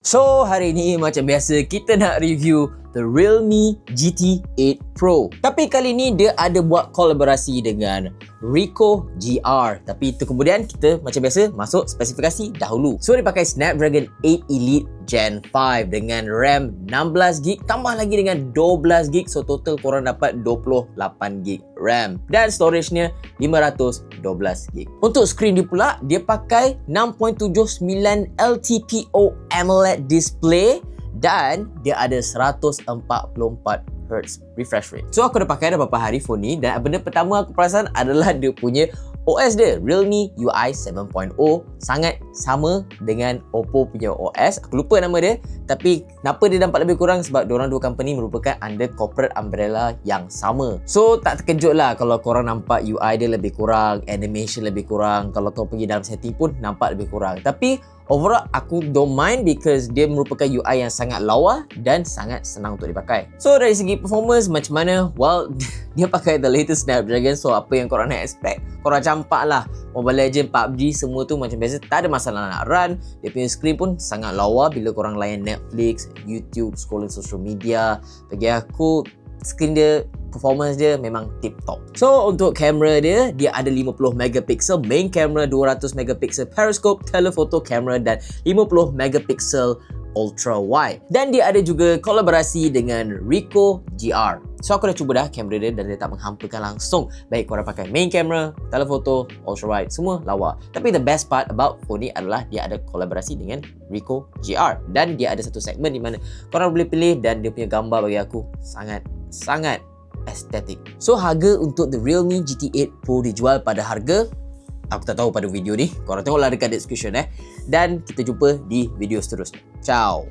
So, hari ni macam biasa kita nak review the Realme GT8 Pro. Tapi kali ni dia ada buat kolaborasi dengan Ricoh GR. Tapi itu kemudian kita macam biasa masuk spesifikasi dahulu. So, dia pakai Snapdragon 8 Elite Gen 5 dengan RAM 16GB tambah lagi dengan 12GB. So, total korang dapat 28GB RAM. Dan storage-nya 512GB. Untuk skrin dia pula, dia pakai 6.79 LTPO AMOLED display dan dia ada 144Hz refresh rate. So aku dah pakai dah beberapa hari phone ni dan benda pertama aku perasan adalah dia punya OS dia, Realme UI 7.0, sangat sama dengan Oppo punya OS. Aku lupa nama dia, tapi kenapa dia nampak lebih kurang sebab diorang dua company merupakan under corporate umbrella yang sama. So tak terkejut lah kalau korang nampak UI dia lebih kurang, animation lebih kurang, kalau kau pergi dalam setting pun nampak lebih kurang. Tapi overall aku don't mind because dia merupakan UI yang sangat lawa dan sangat senang untuk dipakai. So dari segi performance macam mana? Well, dia pakai the latest Snapdragon, so apa yang korang nak expect, korang campak lah. Mobile Legends, PUBG semua tu macam biasa, tak ada masalah nak run. Dia punya screen pun sangat lawa bila korang layan Netflix, YouTube, scrolling social media. Bagi aku screen dia, performance dia memang tip top. So untuk kamera dia, dia ada 50 megapixel main camera, 200 megapixel periscope, telephoto camera dan 50 megapixel ultra wide. Dan dia ada juga kolaborasi dengan Ricoh GR. So aku dah cuba dah kamera dia dan dia tak menghampakan langsung. Baik korang pakai main camera, telephoto, ultra wide, semua lawa. Tapi the best part about phone ni adalah dia ada kolaborasi dengan Ricoh GR. Dan dia ada satu segmen di mana korang boleh pilih dan dia punya gambar bagi aku sangat estetik. So harga untuk the Realme GT8 Pro dijual pada harga, aku tak tahu pada video ni, korang tengoklah dekat description Dan kita jumpa di video seterusnya. Ciao.